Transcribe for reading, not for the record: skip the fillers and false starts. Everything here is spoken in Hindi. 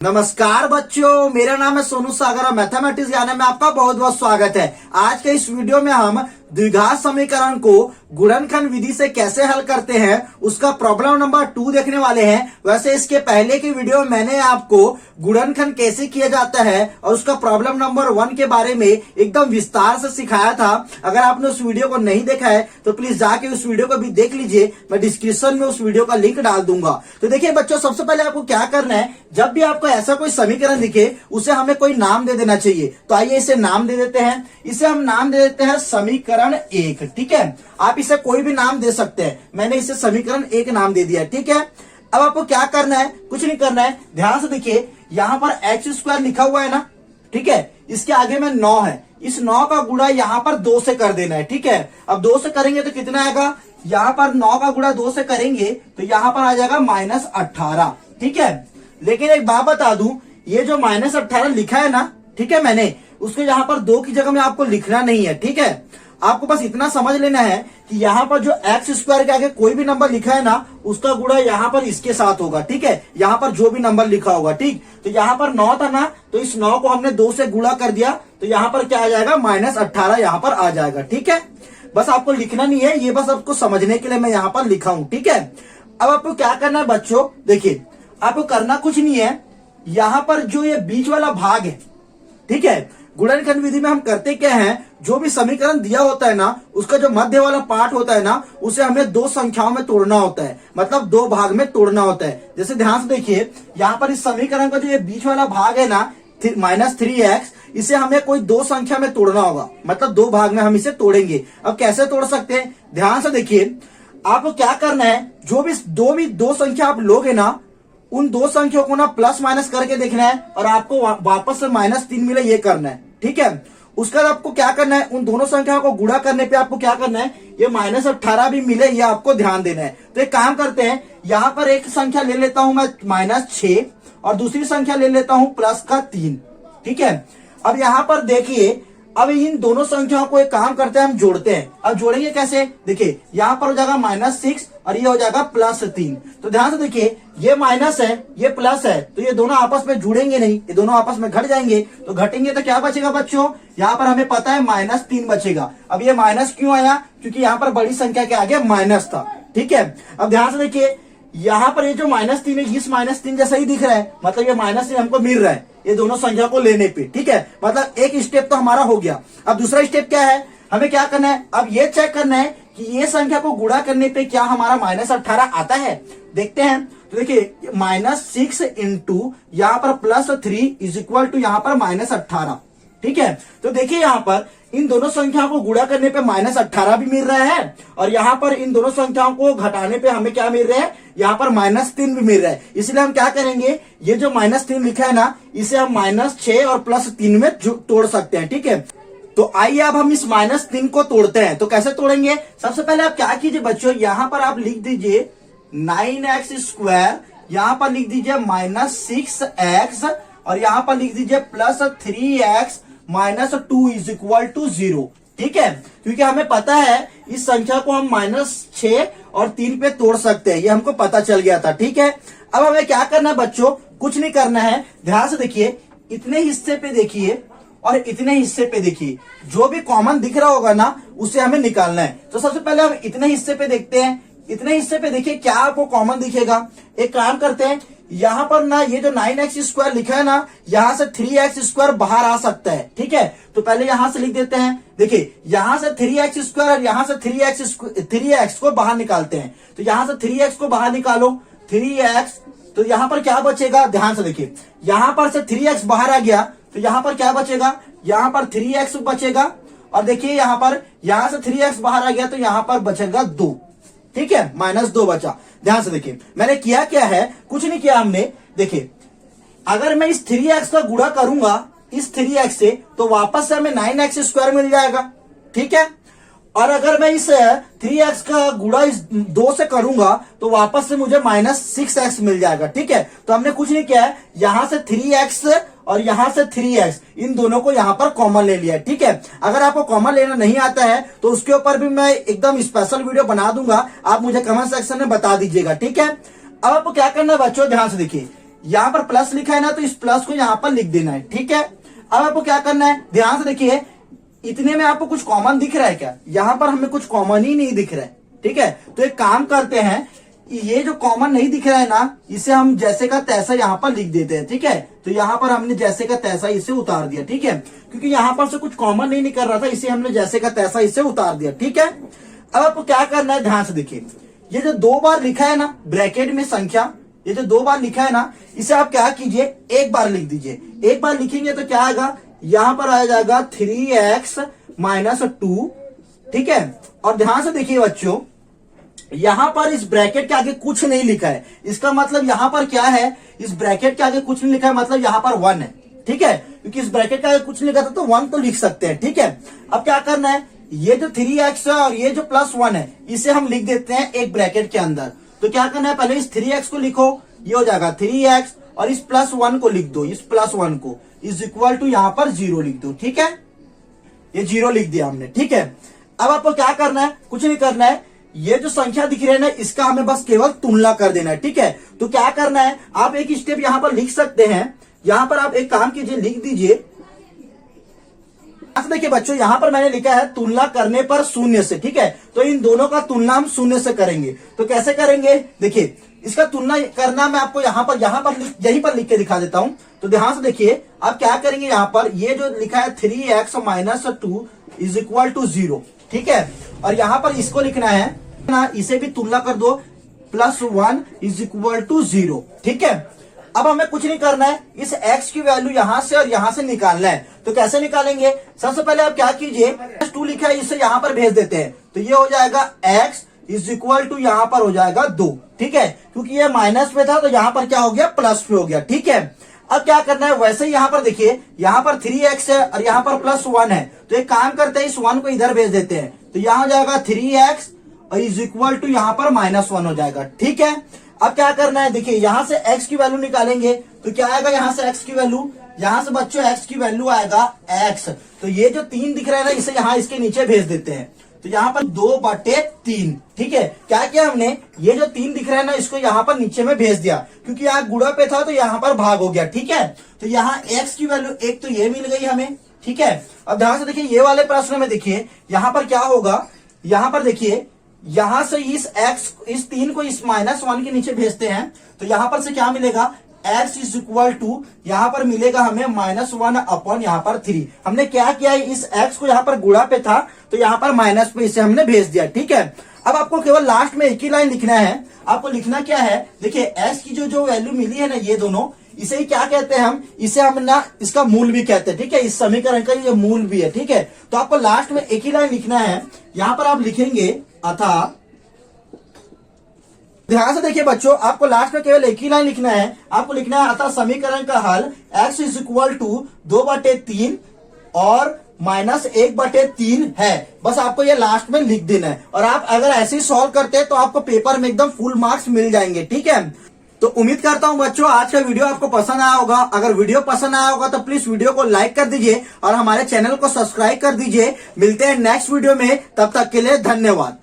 नमस्कार बच्चों, मेरा नाम है सोनू सागर और मैथमेटिक्स ज्ञान में आपका बहुत बहुत स्वागत है। आज के इस वीडियो में हम द्विघात समीकरण को गुणनखंड विधि से कैसे हल करते हैं उसका प्रॉब्लम नंबर 2 देखने वाले हैं। वैसे इसके पहले की वीडियो में मैंने आपको गुणनखंड कैसे किया जाता है और उसका प्रॉब्लम नंबर 1 के बारे में एकदम विस्तार से सिखाया था। अगर आपने उस वीडियो को नहीं देखा है तो प्लीज जाके उस वीडियो को भी देख लीजिए, मैं डिस्क्रिप्शन में उस वीडियो का लिंक डाल दूंगा। तो देखिए बच्चों, सबसे पहले आपको क्या करना है, जब भी आपको ऐसा कोई समीकरण दिखे उसे हमें कोई नाम दे देना चाहिए। तो आइए इसे नाम दे देते हैं। इसे हम नाम दे देते हैं समीकरण 1। ठीक है, आप इसे कोई भी नाम दे सकते हैं। मैंने इसे समीकरण 1 नाम दे दिया। ठीक है, अब आपको क्या करना है, कुछ नहीं करना है। ध्यान से देखिए, यहाँ पर x² लिखा हुआ है ना। ठीक है, इसके आगे में 9 है। इस 9 का गुणा यहाँ पर 2 से कर देना है। ठीक है, अब 2 से करेंगे तो कितना आएगा, यहाँ पर 9 का गुणा 2 से करेंगे तो यहाँ पर आ जाएगा -18। ठीक है, लेकिन एक बात बता दूं, ये जो -18 लिखा है ना, ठीक है, मैंने उसको यहाँ पर 2 की जगह में आपको लिखना नहीं है। ठीक है, आपको बस इतना समझ लेना है कि यहाँ पर जो x² के आगे कोई भी नंबर लिखा है ना, उसका गुणा यहाँ पर इसके साथ होगा। ठीक है, यहाँ पर जो भी नंबर लिखा होगा। ठीक, तो यहाँ पर 9 था ना, तो इस 9 को हमने 2 से गुणा कर दिया तो यहाँ पर क्या आ जाएगा, -18 यहाँ पर आ जाएगा। ठीक है, बस आपको लिखना नहीं है, ये बस आपको समझने के लिए मैं यहाँ पर लिखा हूं। ठीक है, अब आपको क्या करना है बच्चों, देखिए आपको करना कुछ नहीं है। यहाँ पर जो ये बीच वाला भाग है, ठीक है, गुणनखंड विधि में हम करते क्या है, जो भी समीकरण दिया होता है ना, उसका जो मध्य वाला पार्ट होता है ना, उसे हमें 2 संख्याओं में तोड़ना होता है, मतलब 2 भाग में तोड़ना होता है। जैसे ध्यान से देखिए, यहाँ पर इस समीकरण का जो ये बीच वाला भाग है ना, -3x, इसे हमें कोई 2 संख्या में तोड़ना होगा, मतलब 2 भाग में हम इसे तोड़ेंगे। अब कैसे तोड़ सकते हैं, ध्यान से देखिए, आपको क्या करना है, जो भी दो संख्या आप लोगे ना, उन 2 संख्याओं को ना प्लस माइनस करके देखना है और आपको वापस से -3 मिले, ये करना है। ठीक है, उसका आपको क्या करना है, उन दोनों संख्याओं को गुणा करने पे आपको क्या करना है, ये -18 भी मिले, ये आपको ध्यान देना है। तो एक काम करते हैं, यहाँ पर एक संख्या ले लेता हूं मैं -6 और दूसरी संख्या ले लेता हूं +3। ठीक है, अब यहाँ पर देखिए, अब इन दोनों संख्याओं को एक काम करते हैं, हम जोड़ते हैं। अब जोड़ेंगे कैसे, देखिए यहाँ पर हो जाएगा -6 और ये हो जाएगा +3। तो ध्यान से देखिए, ये माइनस है, ये प्लस है, तो ये दोनों आपस में जुड़ेंगे नहीं, ये दोनों आपस में घट जाएंगे। तो घटेंगे तो क्या बचेगा बच्चों, यहाँ पर हमें पता है -3 बचेगा। अब ये माइनस क्यों आया, क्योंकि यहाँ पर बड़ी संख्या के आगे माइनस था। ठीक है, अब ध्यान से देखिए, यहाँ पर ये जो -3 है, इस -3 जैसा ही दिख रहा है, मतलब ये -3 हमको मिल रहा है ये दोनों संख्या को लेने पे। ठीक है, मतलब एक स्टेप तो हमारा हो गया। अब दूसरा स्टेप क्या है, हमें क्या करना है, अब ये चेक करना है कि ये संख्या को गुणा करने पे क्या हमारा -18 आता है। देखते हैं, तो देखिए -6 इंटू यहाँ पर +3 इज इक्वल टू यहाँ पर -18। ठीक है, तो देखिए यहाँ पर इन दोनों संख्याओं को गुणा करने पे -18 भी मिल रहा है और यहाँ पर इन दोनों संख्याओं को घटाने पे हमें क्या मिल रहा है, यहाँ पर -3 भी मिल रहा है। इसलिए हम क्या करेंगे, ये जो -3 लिखा है ना, इसे हम -6 और +3 में तोड़ सकते हैं। ठीक है, तो आइए अब हम इस -3 को तोड़ते हैं। तो कैसे तोड़ेंगे, सबसे पहले आप क्या कीजिए बच्चों, यहाँ पर आप लिख दीजिए 9x², यहाँ पर लिख दीजिए -6x और यहाँ पर लिख दीजिए +3x -2 इज इक्वल टू 0। ठीक है, क्योंकि हमें पता है इस संख्या को हम -6 और 3 पे तोड़ सकते हैं, ये हमको पता चल गया था। ठीक है, अब हमें क्या करना है बच्चों, कुछ नहीं करना है। ध्यान से देखिए, इतने हिस्से पे देखिए और इतने हिस्से पे देखिए, जो भी कॉमन दिख रहा होगा ना, उसे हमें निकालना है। तो सबसे पहले हम इतने हिस्से पे देखते हैं। इतने हिस्से पे देखिए क्या आपको कॉमन दिखेगा। एक काम करते हैं, यहाँ पर ना ये जो 9x² लिखा है ना, यहाँ से 3x² बाहर आ सकता है। ठीक है, तो पहले यहां से लिख देते हैं। देखिए यहाँ से 3x² और यहाँ से 3x को बाहर निकालते हैं। तो यहाँ से 3x को बाहर निकालो, 3x, तो यहाँ पर क्या बचेगा, ध्यान से देखिए, यहाँ पर से 3x बाहर आ गया तो यहाँ पर क्या बचेगा, यहाँ पर 3x बचेगा और देखिए यहाँ से 3x बाहर आ गया तो यहाँ पर बचेगा 2। ठीक है, -2 बचा। ध्यान से देखिए, मैंने किया क्या है, कुछ नहीं किया हमने। देखिए, अगर मैं इस 3x का गुणा करूंगा इस 3x से, तो वापस से हमें 9x² मिल जाएगा। ठीक है, और अगर मैं इस 3x का गुणा इस 2 से करूंगा तो वापस से मुझे -6x मिल जाएगा। ठीक है, तो हमने कुछ नहीं किया है, यहां से 3x और यहां से 3x, इन दोनों को यहां पर कॉमन ले लिया है। ठीक है, अगर आपको कॉमन लेना नहीं आता है तो उसके ऊपर भी मैं एकदम स्पेशल वीडियो बना दूंगा, आप मुझे कमेंट सेक्शन में बता दीजिएगा। ठीक है, अब आपको क्या करना है बच्चों, ध्यान से देखिए, यहाँ पर प्लस लिखा है ना, तो इस प्लस को यहाँ पर लिख देना है। ठीक है, अब आपको क्या करना है, ध्यान से देखिए, इतने में आपको कुछ कॉमन दिख रहा है क्या? यहाँ पर हमें कुछ कॉमन ही नहीं दिख रहा है। ठीक है, तो एक काम करते हैं, ये जो कॉमन नहीं दिख रहा है ना, इसे हम जैसे का तैसा यहाँ पर लिख देते हैं। ठीक है, तो यहाँ पर हमने जैसे का तैसा इसे उतार दिया। ठीक है, क्योंकि यहाँ पर से कुछ कॉमन नहीं निकल रहा था, इसे हमने जैसे का तैसा इसे उतार दिया। ठीक है, अब आपको क्या करना है, ध्यान से देखिए, ये जो 2 बार लिखा है ना ब्रैकेट में संख्या, ये जो 2 बार लिखा है ना, इसे आप क्या कीजिए, एक बार लिख दीजिए। एक बार लिखेंगे तो क्या आएगा, यहां पर आ जाएगा 3x - 2। ठीक है, और ध्यान से देखिए बच्चों, यहां पर इस ब्रैकेट के आगे कुछ नहीं लिखा है, इसका मतलब यहां पर क्या है, इस ब्रैकेट के आगे कुछ नहीं लिखा है, मतलब यहां पर 1 है। ठीक है, क्योंकि इस ब्रैकेट के आगे कुछ नहीं लिखा था तो 1 तो लिख सकते हैं। ठीक है, अब क्या करना है, ये जो 3x है और ये जो +1 है, इसे हम लिख देते हैं एक ब्रैकेट के अंदर। तो क्या करना है, पहले इस 3x को लिखो, ये हो जाएगा 3x, और इस +1 को लिख दो, इस +1 को इज इक्वल टू यहाँ पर 0 लिख दो। ठीक है, ये 0 लिख दिया हमने। ठीक है, अब आपको क्या करना है, कुछ नहीं करना है, ये जो संख्या दिख रही है ना, इसका हमें बस केवल तुलना कर देना है। ठीक है, तो क्या करना है, आप एक स्टेप यहां पर लिख सकते हैं, यहां पर आप एक काम कीजिए, लिख दीजिए। देखिए बच्चों, यहां पर मैंने लिखा है तुलना करने पर 0 से। ठीक है, तो इन दोनों का तुलना हम 0 से करेंगे। तो कैसे करेंगे, देखिए, इसका तुलना करना मैं आपको यहां पर यहीं पर लिख के दिखा देता हूं। तो ध्यान से देखिए, आप क्या करेंगे, यहां पर ये जो लिखा है 3x - 2 इज इक्वल टू 0। ठीक है, और यहां पर इसको लिखना है ना, इसे भी तुलना कर दो, +1 इज इक्वल टू 0। ठीक है, अब हमें कुछ नहीं करना है, इस x की वैल्यू यहां से और यहां से निकालना है। तो कैसे निकालेंगे, सबसे पहले आप क्या कीजिए, +2 लिखा है, इसे यहां पर भेज देते हैं। तो ये हो जाएगा x इज इक्वल टू यहां पर हो जाएगा 2। ठीक है, क्योंकि ये माइनस में था तो यहां पर क्या हो गया, प्लस में हो गया। ठीक है, अब क्या करना है, वैसे ही यहां पर देखिए, यहां पर 3x है और यहां पर +1 है, तो एक काम करते हैं, इस 1 को इधर भेज देते हैं। तो यहां हो जाएगा 3x और इज इक्वल टू यहां पर -1 हो जाएगा। ठीक है, अब क्या करना है, देखिए, यहां से x की वैल्यू निकालेंगे तो क्या आएगा, यहां से x की वैल्यू, यहां से बच्चों x की वैल्यू आएगा x। तो ये जो 3 दिख रहा है ना, इसे यहां इसके नीचे भेज देते हैं। तो यहाँ पर 2/3। ठीक है, क्या किया हमने, ये जो 3 दिख रहा है ना, इसको यहाँ पर नीचे में भेज दिया, क्योंकि यहाँ गुणा पे था तो यहाँ पर भाग हो गया। ठीक है, तो यहाँ x की वैल्यू 1 तो ये मिल गई हमें। ठीक है, अब ध्यान से देखिए, ये वाले प्रश्न में देखिए, यहाँ पर क्या होगा, यहाँ पर देखिए, यहां से इस 3 को इस -1 के नीचे भेजते हैं, तो यहां पर से क्या मिलेगा, x इज इक्वल टू, यहां पर मिलेगा हमें -1 यहाँ पर 3। हमने क्या किया है, इस x को यहाँ पर गुणा पे था तो यहाँ पर माइनस पे इसे हमने भेज दिया। ठीक है, अब आपको केवल लास्ट में एक ही लाइन लिखना है। आपको लिखना क्या है, देखिए, x की जो वैल्यू मिली है ना, ये दोनों, इसे ही क्या कहते हैं हम, इसे हम ना इसका मूल भी कहते हैं। ठीक है, इस समीकरण का ये मूल भी है। ठीक है, तो आपको लास्ट में एक ही लाइन लिखना है, यहां पर आप लिखेंगे अतः, ध्यान से देखिए बच्चों, आपको लास्ट में केवल एक ही लाइन लिखना है, आपको लिखना है अतः समीकरण का हल x इज इक्वल टू 2/3 और -1/3 है। बस आपको ये लास्ट में लिख देना है, और आप अगर ऐसे ही सॉल्व करते हैं तो आपको पेपर में एकदम फुल मार्क्स मिल जाएंगे। ठीक है, तो उम्मीद करता हूं बच्चों आज का वीडियो आपको पसंद आया होगा। अगर वीडियो पसंद आया होगा तो प्लीज वीडियो को लाइक कर दीजिए और हमारे चैनल को सब्सक्राइब कर दीजिए। मिलते हैं नेक्स्ट वीडियो में, तब तक के लिए धन्यवाद।